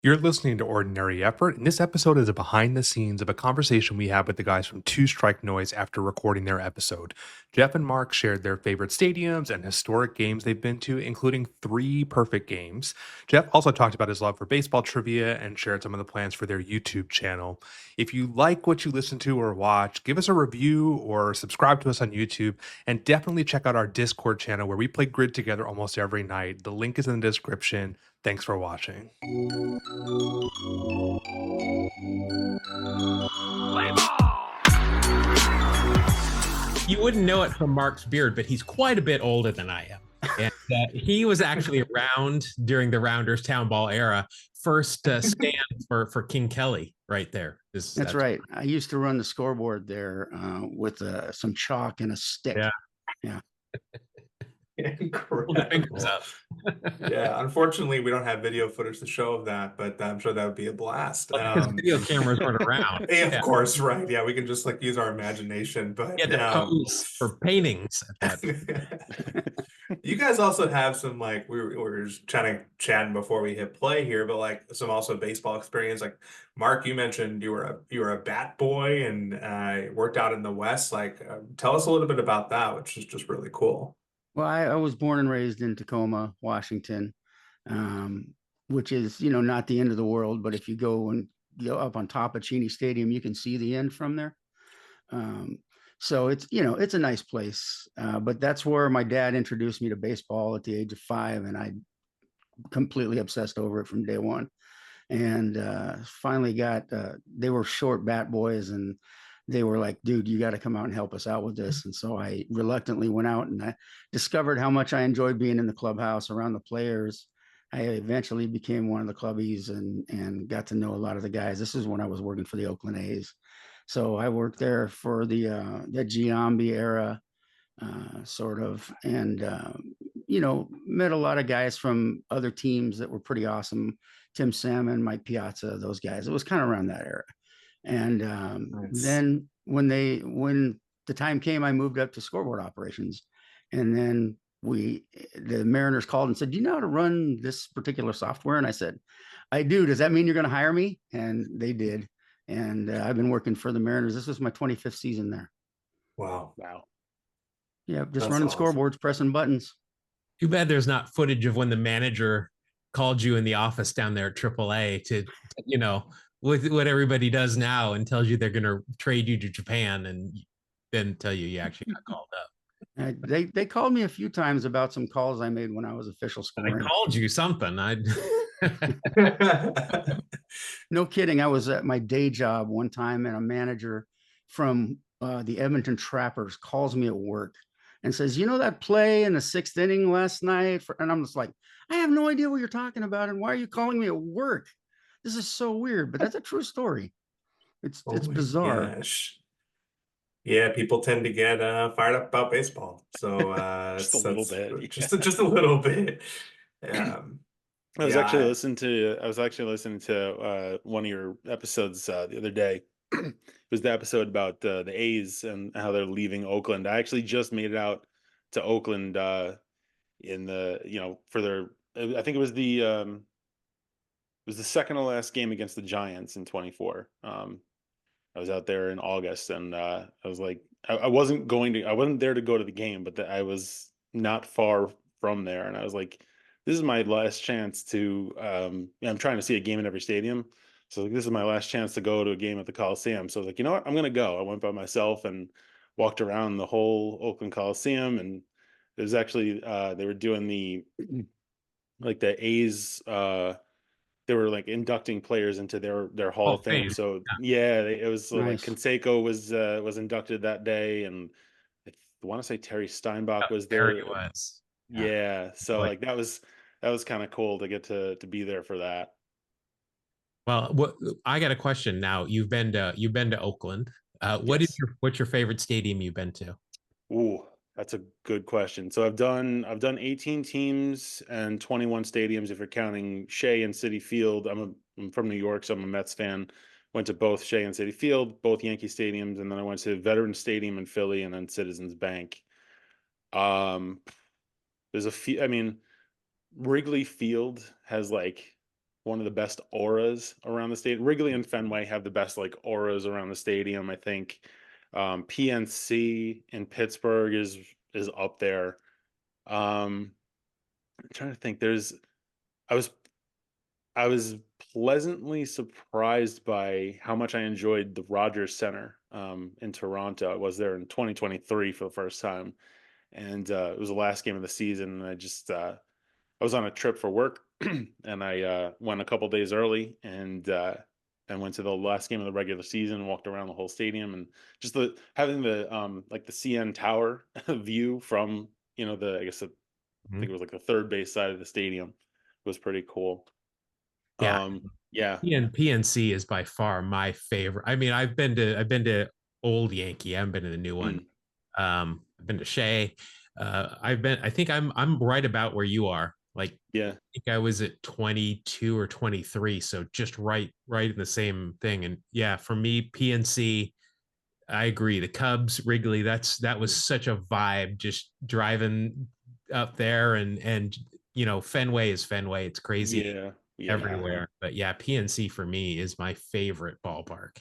You're listening to Ordinary Effort, and this episode is a behind the scenes of a conversation we had with the guys from Two Strike Noise after recording their episode. Jeff and Mark shared their favorite stadiums and historic games they've been to, including 3 perfect games. Jeff also talked about his love for baseball trivia and shared some of the plans for their YouTube channel. If you like what you listen to or watch, give us a review or subscribe to us on YouTube, and definitely check out our Discord channel where we play Grid together almost every night. The link is in the description. Thanks for watching. You wouldn't know it from Mark's beard, but he's quite a bit older than I am. And he was actually around during the Rounders Town Ball era. First stand for King Kelly right there. That's right. I used to run the scoreboard there with some chalk and a stick. Yeah. Incredible. Pull the fingers up. Yeah, unfortunately, we don't have video footage to show of that, but I'm sure that would be a blast. Because video cameras weren't around. Yeah, of course, right. Yeah, we can just like use our imagination. But pose for paintings. You guys also have some like we were just chatting before we hit play here, but like some also baseball experience. Like Mark, you mentioned you were a bat boy and worked out in the West. Like, tell us a little bit about that, which is just really cool. Well, I was born and raised in Tacoma, Washington, which is, not the end of the world. But if you go up on top of Cheney Stadium, you can see the end from there. So it's a nice place. But that's where my dad introduced me to baseball at the age of 5, and I completely obsessed over it from day one. And finally they were short bat boys, and they were like, dude, you got to come out and help us out with this. And so I reluctantly went out, and I discovered how much I enjoyed being in the clubhouse around the players. I eventually became one of the clubbies and got to know a lot of the guys. This is when I was working for the Oakland A's. So I worked there for the Giambi era, sort of, and met a lot of guys from other teams that were pretty awesome. Tim Salmon, Mike Piazza, those guys. It was kind of around that era. And Nice. then when the time came, I moved up to scoreboard operations. And then the Mariners called and said, do you know how to run this particular software? And I said, I do. Does that mean you're going to hire me? And they did. And I've been working for the Mariners. This was my 25th season there. Wow. Yeah, just running scoreboards, pressing buttons. Too bad there's not footage of when the manager called you in the office down there at AAA to, with what everybody does now and tells you they're going to trade you to Japan and then tell you actually got called up. They called me a few times about some calls I made when I was official scoring. I called you something. No kidding. I was at my day job one time, and a manager from the Edmonton Trappers calls me at work and says, that play in the 6th inning last night? And I'm just like, I have no idea what you're talking about. And why are you calling me at work? This is so weird, but that's a true story. It's bizarre. Gosh. Yeah, people tend to get fired up about baseball. So just a little bit. Just a little bit. I was actually listening to one of your episodes the other day. It was the episode about the A's and how they're leaving Oakland. I actually just made it out to Oakland in the for their. I think it was the second to last game against the Giants in 24. I was out there in August, and I was like, I wasn't there to go to the game, but I was not far from there, and I was like, this is my last chance to. I'm trying to see a game in every stadium, so this is my last chance to go to a game at the Coliseum. So I was like, you know what, I'm gonna go. I went by myself and walked around the whole Oakland Coliseum, and it was actually they were doing the the A's. They were like inducting players into their Hall of Fame. So it was nice. Like Canseco was inducted that day, and I want to say Terry Steinbach was there. He was. Yeah. So like that was kind of cool to get to be there for that. Well, I got a question now. You've been to Oakland. What's your favorite stadium you've been to? Ooh, that's a good question. So I've done 18 teams and 21 stadiums if you're counting Shea and Citi Field. I'm from New York, so I'm a Mets fan. Went to both Shea and Citi Field, both Yankee stadiums, and then I went to Veterans Stadium in Philly and then Citizens Bank. There's a few. I mean, Wrigley Field has like one of the best auras around the stadium. Wrigley and Fenway have the best like auras around the stadium, I think. PNC in Pittsburgh is up there. I'm trying to think. I was I was pleasantly surprised by how much I enjoyed the Rogers Center in Toronto. I was there in 2023 for the first time, and it was the last game of the season. And I was on a trip for work, and I went a couple days early, and went to the last game of the regular season. Walked around the whole stadium, and just the having the like the CN Tower view from the I think it was like the third base side of the stadium was pretty cool. Yeah. Yeah. PNC is by far my favorite. I mean, I've been to Old Yankee. I haven't been to the new one. I've been to Shea. I think I'm right about where you are. Like, Yeah. I think I was at 22 or 23, so just right in the same thing. And yeah, for me, PNC, I agree. The Cubs, Wrigley, that was such a vibe just driving up there, and Fenway is Fenway. It's crazy Yeah. Yeah. everywhere. But yeah, PNC for me is my favorite ballpark.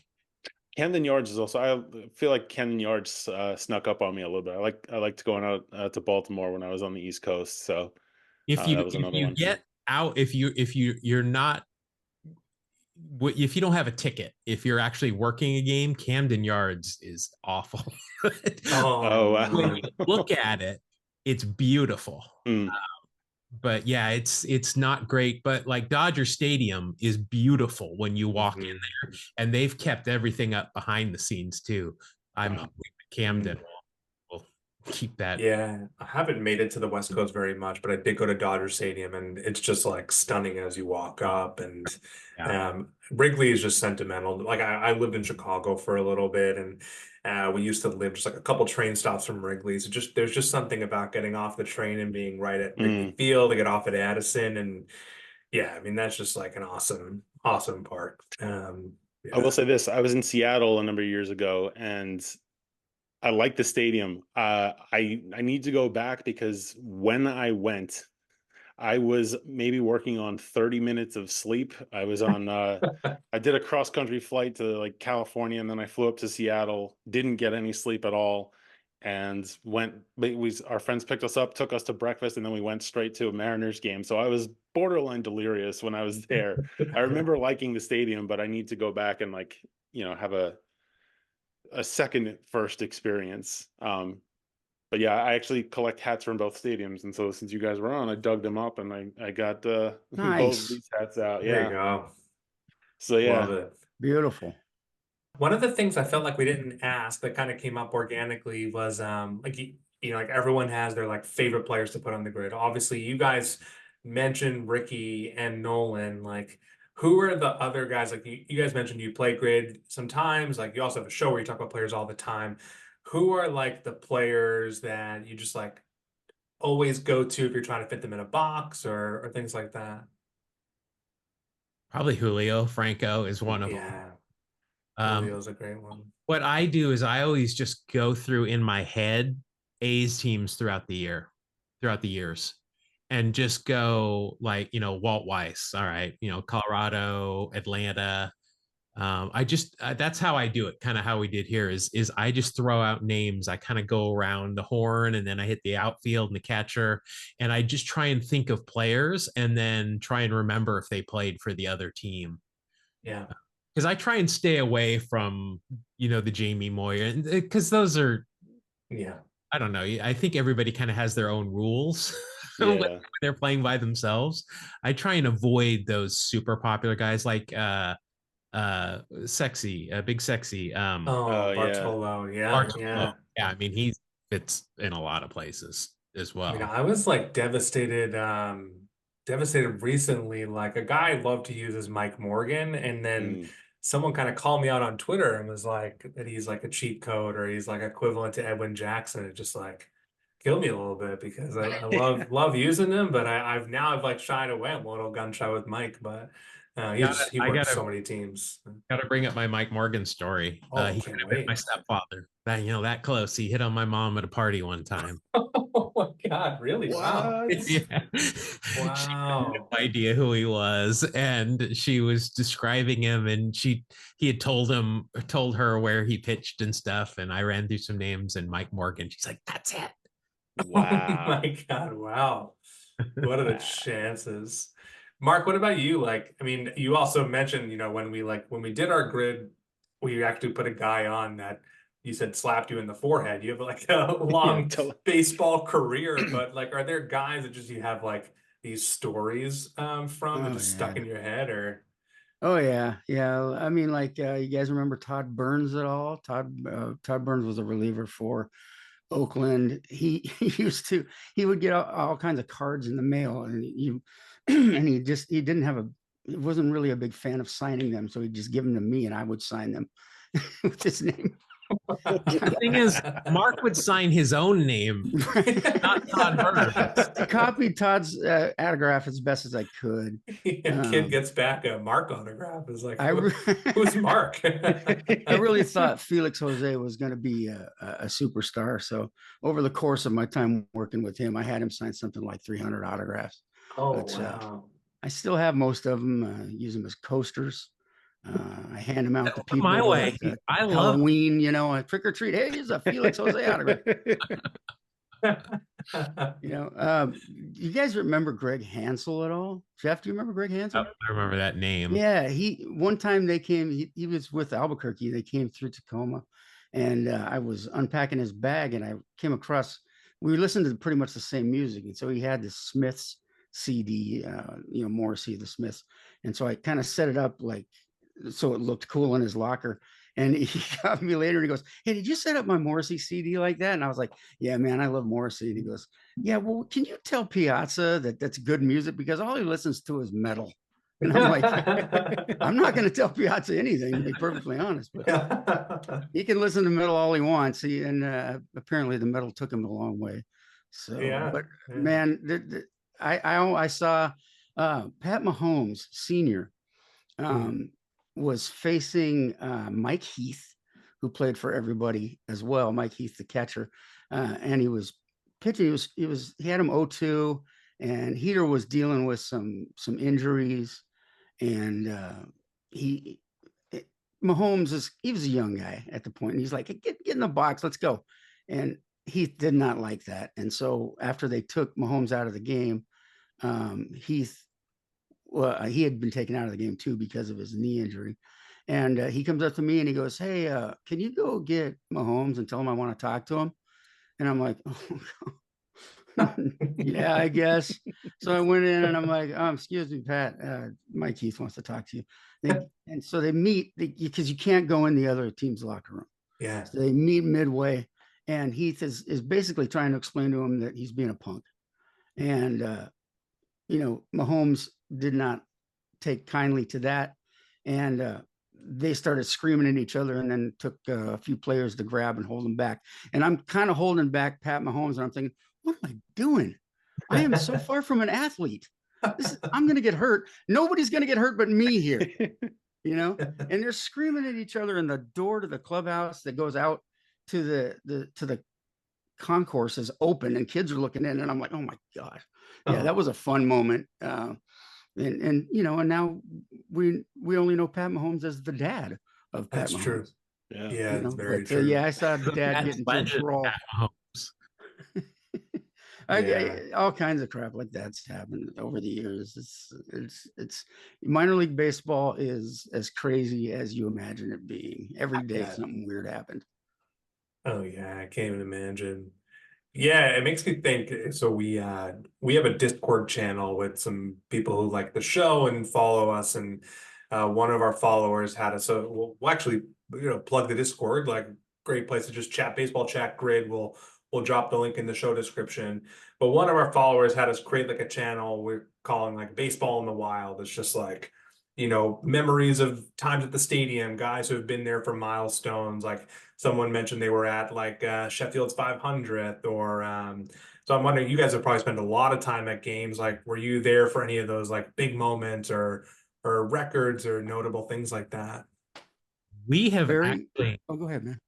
Camden Yards is also. I feel like Camden Yards snuck up on me a little bit. I liked going out to Baltimore when I was on the East Coast. So If you that was if another you one. get out, if you're not, if you don't have a ticket, if you're actually working a game, Camden Yards is awful. Oh When wow. you look at it, it's beautiful. Mm, But yeah, it's not great. But like Dodger Stadium is beautiful when you walk in there, and they've kept everything up behind the scenes too. I'm wow. hoping Camden will keep that. Yeah, I haven't made it to the West Coast very much, but I did go to Dodger Stadium, and it's just like stunning as you walk up. And Yeah. Wrigley is just sentimental. Like I lived in Chicago for a little bit, and we used to live just like a couple train stops from Wrigley. So just there's just something about getting off the train and being right at Wrigley Mm. Field to get off at Addison, and yeah, I mean that's just like an awesome park. I will Yeah. say this: I was in Seattle a number of years ago, and I like the stadium. I need to go back because when I went, I was maybe working on 30 minutes of sleep. I did a cross country flight to like California, and then I flew up to Seattle, didn't get any sleep at all, and our friends picked us up, took us to breakfast, and then we went straight to a Mariners game. So I was borderline delirious when I was there. I remember liking the stadium, but I need to go back and like, have a second first experience. But yeah, I actually collect hats from both stadiums, and so since you guys were on, I dug them up and I got both of Nice. these hats out. There you Yeah. go. So yeah. Love it. Beautiful. One of the things I felt like we didn't ask that kind of came up organically was like like everyone has their like favorite players to put on the grid. Obviously, you guys mentioned Ricky and Nolan. Like, who are the other guys? Like you guys mentioned you play grid sometimes. Like you also have a show where you talk about players all the time. Who are like the players that you just like always go to if you're trying to fit them in a box or things like that? Probably Julio Franco is one of them. Yeah, Um, Julio's a great one. what I do is I always just go through in my head A's teams throughout the years, and just go like, Walt Weiss. All right. Colorado, Atlanta. I just, that's how I do it. Kind of how we did here is I just throw out names. I kind of go around the horn, and then I hit the outfield and the catcher, and I just try and think of players and then try and remember if they played for the other team. Yeah. Because I try and stay away from, the Jamie Moyer, because those are, Yeah. I don't know. I think everybody kind of has their own rules when Yeah. they're playing by themselves. I try and avoid those super popular guys like sexy, big sexy. Oh, Yeah. Bartolo. Yeah. Bartolo. Yeah. Yeah, I mean he fits in a lot of places as I mean, well. I was like devastated recently. Like a guy I love to use is Mike Morgan, and then Mm. someone kind of called me out on Twitter and was like that he's like a cheat code or he's like equivalent to Edwin Jackson. It just like killed me a little bit because I love using them, but I've like shied away. I'm a little gun shy with Mike, but he I works gotta so many teams. bring up my Mike Morgan story. Oh, He can't could have been my wait. stepfather. That close. He hit on my mom at a party one time. my God, really? Wow. What? Yeah. She had Wow. no idea who he was, and she was describing him, and he had told her where he pitched and stuff, and I ran through some names and Mike Morgan. She's like, "That's it." Oh Wow. my God, wow. What are the chances? Mark, what about you? Like, I mean, you also mentioned, when we did our grid, we actually put a guy on that you said slapped you in the forehead. You have like a long totally. baseball career, but like, are there guys that just you have like these stories from that Oh just yeah. stuck in your head, or? Oh yeah, yeah. I mean, like you guys remember Todd Burns at all? Todd Burns was a reliever for Oakland. He would get all kinds of cards in the mail, and he didn't have he wasn't really a big fan of signing them, so he'd just give them to me, and I would sign them with his name. The thing is, Mark would sign his own name, not Todd Burns. I copied Todd's autograph as best as I could. A kid gets back a Mark autograph. Is like, I who's Mark? I really thought Felix Jose was going to be a superstar. So over the course of my time working with him, I had him sign something like 300 autographs. Oh, But, wow. I still have most of them. Use them as coasters. I hand them out to people My way. at I love Halloween. A trick or treat. Hey, here's a Felix Jose autograph. You guys remember Greg Hansel at all? Jeff, do you remember Greg Hansel? I remember that name. Yeah, one time they came, he was with Albuquerque. They came through Tacoma, and I was unpacking his bag, and I came across, we listened to pretty much the same music. And so he had the Smiths CD, Morrissey, the Smiths. And so I kind of set it up like, so it looked cool in his locker. And he got me later and he goes, "Hey, did you set up my Morrissey CD like that?" And I was like, "Yeah, man, I love Morrissey." And he goes, "Yeah, well, can you tell Piazza that that's good music? Because all he listens to is metal." And I'm like, I'm not going to tell Piazza anything, to be perfectly honest, but he can listen to metal all he wants. Apparently the metal took him a long way. So, Yeah, but yeah. man, I saw Pat Mahomes Sr. Was facing Mike Heath, who played for everybody as well. Mike Heath, the catcher, and he was pitching. He had him 0-2, and Heater was dealing with some injuries, and Mahomes he was a young guy at the point, and he's like, get in the box, let's go. And Heath did not like that, and so after they took Mahomes out of the game, Heath. Well, he had been taken out of the game too because of his knee injury. And he comes up to me and he goes, "Hey, can you go get Mahomes and tell him I want to talk to him?" And I'm like, "Oh, yeah, I guess." So I went in and I'm like, "Excuse me, Pat, Mike Heath wants to talk to you." And so they meet because you can't go in the other team's locker room. Yeah. So they meet midway, and Heath is basically trying to explain to him that he's being a punk. And, Mahomes did not take kindly to that, and they started screaming at each other, and then took a few players to grab and hold them back. And I'm kind of holding back Pat Mahomes, and I'm thinking, what am I doing? I am so far from an athlete. I'm going to get hurt. Nobody's going to get hurt but me here, and they're screaming at each other, and the door to the clubhouse that goes out to the concourse is open, and kids are looking in, and I'm like, oh my God. Yeah, that was a fun moment. And now we only know Pat Mahomes as the dad of Pat That's Mahomes. true. Yeah. Yeah, it's very true. Yeah, I saw Dad That's get into a legend, brawl. Pat Mahomes. All kinds of crap like that's happened over the years. It's minor league baseball is as crazy as you imagine it being. Every day something weird happened. Oh yeah, I can't even imagine. Yeah, it makes me think. So we have a Discord channel with some people who like the show and follow us, and one of our followers had us. So we'll actually plug the Discord, like great place to just chat baseball, chat grid. We'll drop the link in the show description. But one of our followers had us create like a channel we're calling like Baseball in the Wild. It's just like memories of times at the stadium, guys who have been there for milestones. Like someone mentioned they were at like Sheffield's 500th, or so I'm wondering, you guys have probably spent a lot of time at games. Like, were you there for any of those like big moments or records or notable things like that? We have Very. actually Oh, go ahead, man.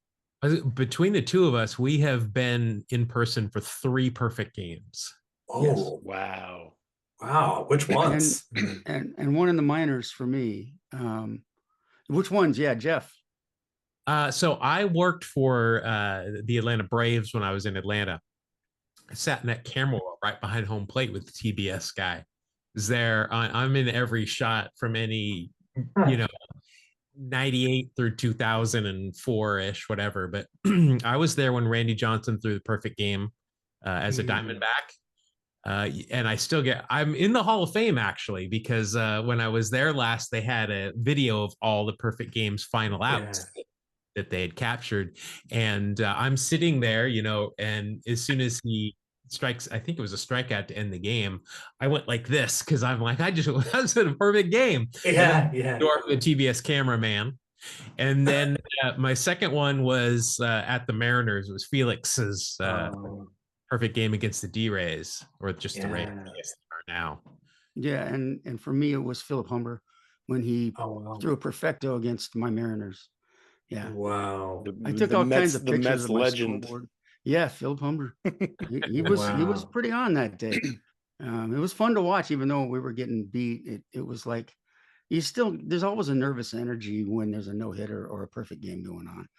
Between the two of us, we have been in person for 3 perfect games. Yes. Oh, Wow. wow. Which And ones? and one in the minors for me. Which ones? Yeah, Jeff. So I worked for the Atlanta Braves when I was in Atlanta. I sat in that camera roll right behind home plate with the TBS guy. Is there? I'm in every shot from any, you know, 98 through 2004 ish, whatever. But I was there when Randy Johnson threw the perfect game as a Diamondback. And I'm in the Hall of Fame actually, because when I was there last, they had a video of all the perfect games final outs that they had captured. And I'm sitting there, and as soon as he strikes, I think it was a strikeout to end the game, I went like this because I'm like, that's a perfect game. Yeah, And yeah. you're the TBS cameraman. And then my second one was at the Mariners. It was Felix's perfect game against the D-Rays, or just the Rays, I guess they are now. Yeah, and for me, it was Philip Humber when he Oh, wow. threw a perfecto against my Mariners. Yeah, Wow. I took The all Mets, kinds of the pictures Mets of my legend. scoreboard. Yeah, Philip Humber. He was Wow. pretty on that day. It was fun to watch, even though we were getting beat. It was like there's always a nervous energy when there's a no hitter or a perfect game going on.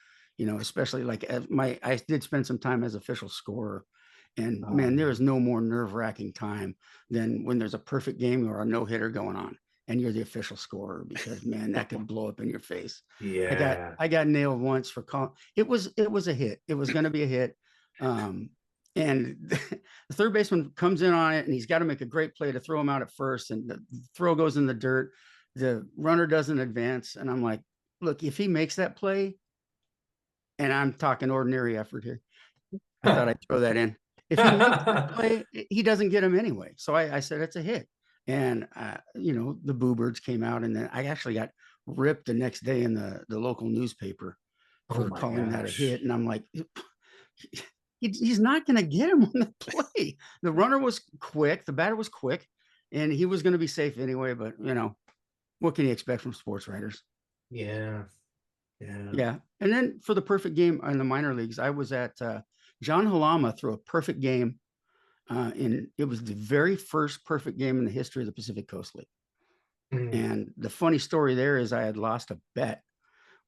Especially like I did spend some time as official scorer, and man, there is no more nerve-wracking time than when there's a perfect game or a no hitter going on, and you're the official scorer, because man, that could blow up in your face. Yeah. I got nailed once for calling. It was a hit. It was going to be a hit. And the third baseman comes in on it, and he's got to make a great play to throw him out at first, and the throw goes in the dirt. The runner doesn't advance, and I'm like, look, if he makes that play, and I'm talking ordinary effort here, I thought I'd throw that in. If he makes that play, he doesn't get him anyway. So I said it's a hit. And the Boo Birds came out, and then I actually got ripped the next day in the local newspaper Oh for my calling that a gosh. hit. And I'm like, he's not going to get him on the play. The runner was quick, the batter was quick, and he was going to be safe anyway. But what can you expect from sports writers? Yeah. Yeah. Yeah. And then for the perfect game in the minor leagues, I was at John Halama threw a perfect game. And it was the very first perfect game in the history of the Pacific Coast League. And the funny story there is I had lost a bet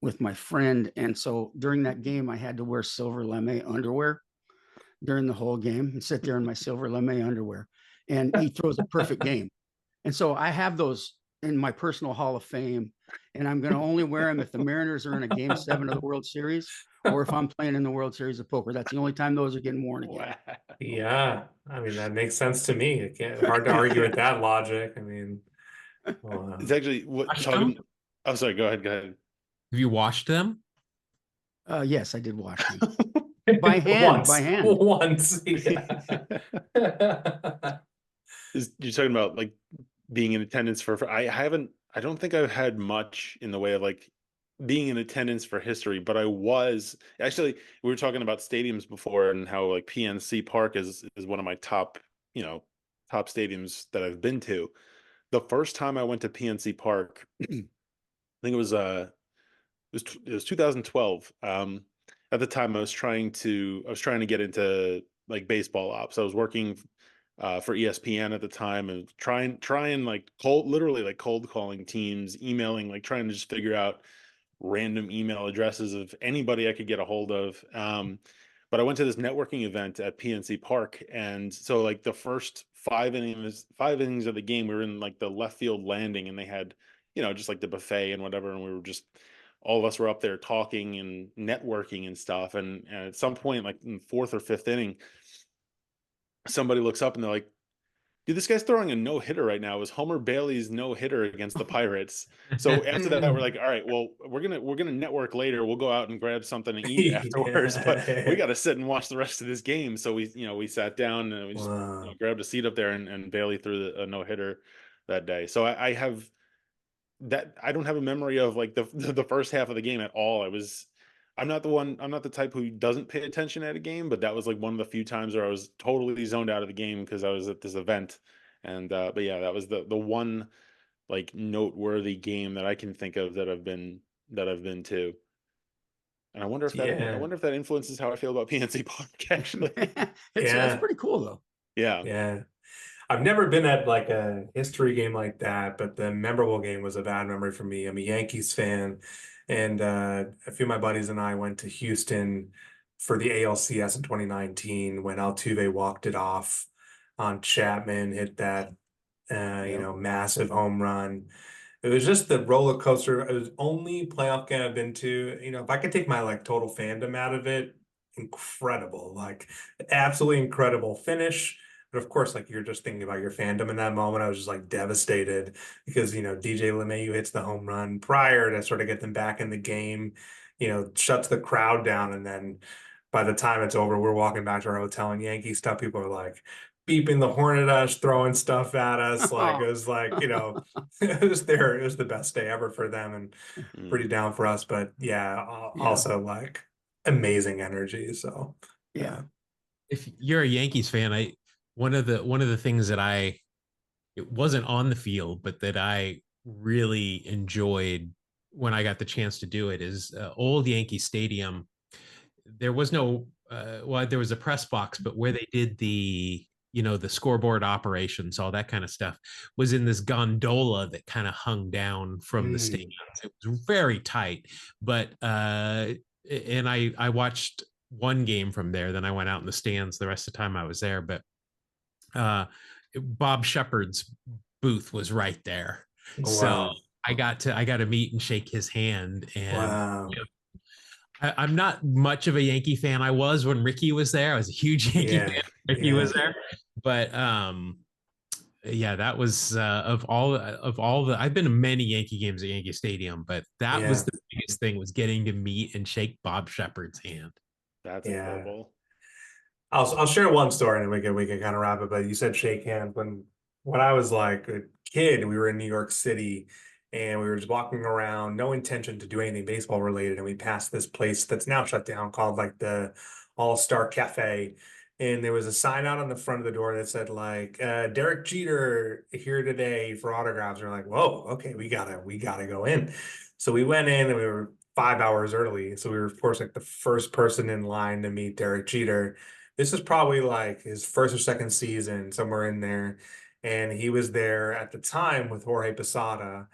with my friend. And so during that game, I had to wear silver lame underwear during the whole game and sit there in my silver lame underwear. And he throws a perfect game. And so I have those in my personal Hall of Fame, and I'm going to only wear them if the Mariners are in a Game 7 of the World Series, or if I'm playing in the World Series of Poker. That's the only time those are getting worn again. Wow. Yeah. I mean, that makes sense to me. Hard to argue with that logic. I mean, wow. It's actually what Watched talking. them? Oh, sorry. Go ahead. Have you watched them? Yes, I did watch them by hand. Once. Yeah. You're talking about like being in attendance for I don't think I've had much in the way of like being in attendance for history, but I was actually, we were talking about stadiums before and how like PNC Park is one of my top, top stadiums that I've been to. The first time I went to PNC Park, I think it was 2012. At the time, I was trying to get into like baseball ops. I was working for ESPN at the time, and trying like literally like cold calling teams, emailing, like trying to just figure out random email addresses of anybody I could get a hold of. But I went to this networking event at PNC Park, and so like the first 5 innings of the game, we were in like the left field landing, and they had just like the buffet and whatever, and we were just all of us were up there talking and networking and stuff. And at some point, like in fourth or fifth inning, somebody looks up and they're like, dude, this guy's throwing a no hitter right now. It was Homer Bailey's no hitter against the Pirates. So after that, we're like, all right, well, we're gonna network later. We'll go out and grab something to eat afterwards, but we got to sit and watch the rest of this game. So we sat down and we just Wow. grabbed a seat up there, and Bailey threw a no hitter that day. So I have that. I don't have a memory of like the first half of the game at all. I'm not the type who doesn't pay attention at a game, but that was like one of the few times where I was totally zoned out of the game because I was at this event. And but yeah, that was the one like noteworthy game that I can think of that I've been to. And I wonder if that influences how I feel about PNC Park, actually. That's pretty cool though. Yeah. Yeah. I've never been at like a history game like that, but the memorable game was a bad memory for me. I'm a Yankees fan, and a few of my buddies and I went to Houston for the ALCS in 2019 when Altuve walked it off on Chapman, hit that massive home run. It was just the roller coaster. It was only playoff game I've been to. If I could take my like total fandom out of it, incredible, like absolutely incredible finish. But of course, like you're just thinking about your fandom in that moment. I was just like devastated because DJ LeMahieu hits the home run prior to sort of get them back in the game. Shuts the crowd down, and then by the time it's over, we're walking back to our hotel and Yankee stuff. People are like beeping the horn at us, throwing stuff at us. Like it was like, it was the best day ever for them and pretty down for us. But also like amazing energy. So Yeah. If you're a Yankees fan, one of the things that it wasn't on the field, but that I really enjoyed when I got the chance to do it is old Yankee Stadium. There was no there was a press box, but where they did the scoreboard operations, all that kind of stuff, was in this gondola that kind of hung down from the stadium. It was very tight, but and I watched one game from there. Then I went out in the stands the rest of the time I was there. But Bob Shepard's booth was right there, so I got to meet and shake his hand. And I'm not much of a Yankee fan. I was when Ricky was there. I was a huge Yankee fan when Ricky was there. But that was of all the I've been to many Yankee games at Yankee Stadium, but that was the biggest thing, was getting to meet and shake Bob Shepard's hand. That's incredible. I'll share one story and we can kind of wrap it. But you said shake hands. When I was like a kid, we were in New York City and we were just walking around, no intention to do anything baseball related, and we passed this place that's now shut down called like the All-Star Cafe. And there was a sign out on the front of the door that said like Derek Jeter here today for autographs. And we're like, whoa, okay, we gotta go in. So we went in and we were 5 hours early. So we were, of course, like the first person in line to meet Derek Jeter. This is probably like his first or second season, somewhere in there. And he was there at the time with Jorge Posada,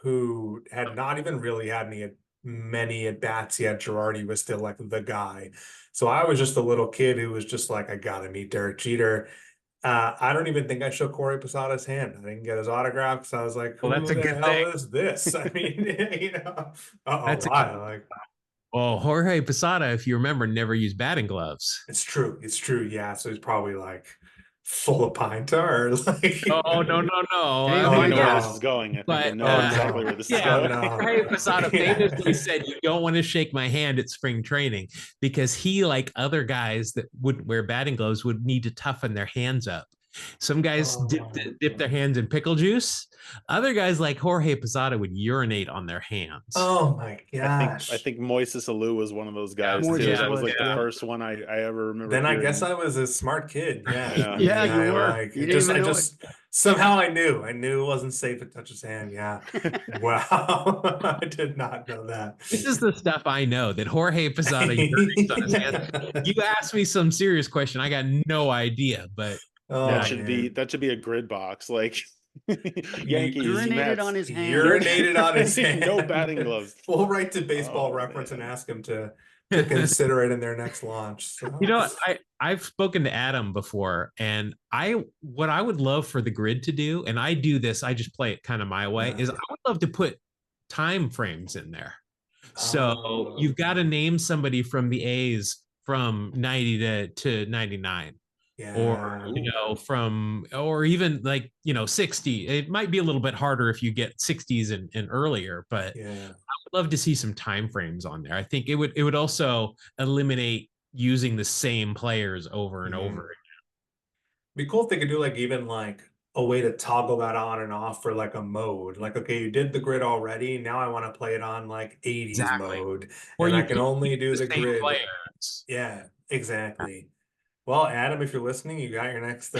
who had not even really had many at bats yet. Girardi was still like the guy. So I was just a little kid who was just like, I gotta meet Derek Jeter. I don't even think I shook Jorge Posada's hand. I didn't get his autograph, so I was like, well, that's a good hell thing. is this? I mean, That's why? Well, Jorge Posada, if you remember, never used batting gloves. It's true. Yeah. So he's probably like full of pine tar. Like, oh no. I know where this is going. I think I know exactly where this is going. Jorge Posada famously said, "You don't want to shake my hand at spring training," because he, like other guys that would wear batting gloves, would need to toughen their hands up. Some guys dip their hands in pickle juice. Other guys, like Jorge Posada, would urinate on their hands. Oh my gosh! I think Moises Alou was one of those guys too. That was like the first one I ever remember. Then I guess I was a smart kid. Yeah, you were. Like, somehow I knew it wasn't safe to touch his hand. Yeah. Wow. I did not know that. This is the stuff I know, that Jorge Posada urinates on his hands. You asked me some serious question, I got no idea, but. That should be a grid box, like Yankees. Urinated on his hand. Urinated on his hand. No batting gloves. We'll write to Baseball Reference and ask him to consider it in their next launch. So. I've spoken to Adam before, and what I would love for the grid to do, and I do this, I just play it kind of my way, is I would love to put time frames in there. So you've got to name somebody from the A's from 90 to 99. Or or even like 60. It might be a little bit harder if you get 60s and earlier, but I would love to see some time frames on there. I think it would also eliminate using the same players over and over again. Be cool if they could do like even like a way to toggle that on and off for like a mode. Like, okay, you did the grid already. Now I want to play it on like 80s mode, or and you I can only do the grid. Players. Yeah, exactly. Well, Adam, if you're listening, you got your next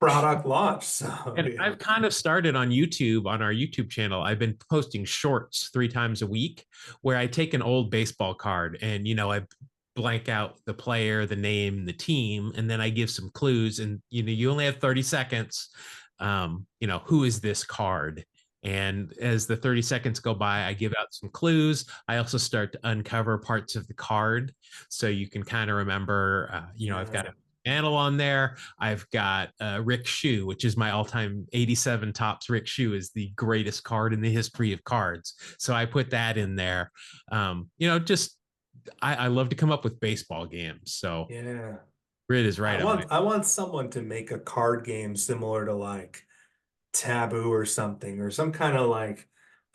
product launch. So And yeah. I've kind of started on YouTube, on our YouTube channel. I've been posting shorts 3 times a week where I take an old baseball card and, I blank out the player, the name, the team, and then I give some clues. And, you only have 30 seconds. Who is this card? And as the 30 seconds go by, I give out some clues. I also start to uncover parts of the card so you can kind of remember, I've got a Mantle on there. I've got Rick Shue, which is my all-time 87 Topps. Rick Shue is the greatest card in the history of cards. So I put that in there. I love to come up with baseball games. So Yeah. Grid is right. I want someone to make a card game similar to like Taboo or something, or some kind of like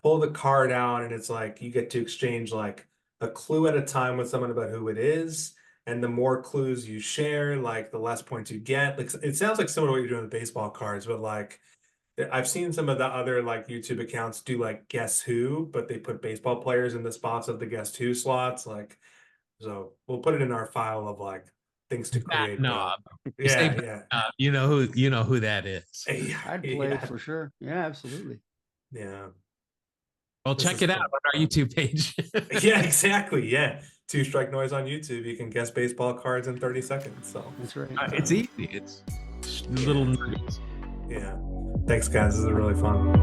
pull the card out and it's like you get to exchange like a clue at a time with someone about who it is. And the more clues you share, like the less points you get. Like it sounds like similar to what you're doing with baseball cards, but like I've seen some of the other like YouTube accounts do like guess who, but they put baseball players in the spots of the guess who slots. Like, so we'll put it in our file of like things to create. Knob. Yeah. You know who that is. Yeah, I'd play it for sure. Yeah, absolutely. Yeah. Well, This check is it out fun. on our YouTube page. Yeah, exactly. Yeah. Two Strike Noise on YouTube. You can guess baseball cards in 30 seconds. So That's right. It's easy. It's little nuggets. yeah. Thanks, guys. This is really fun.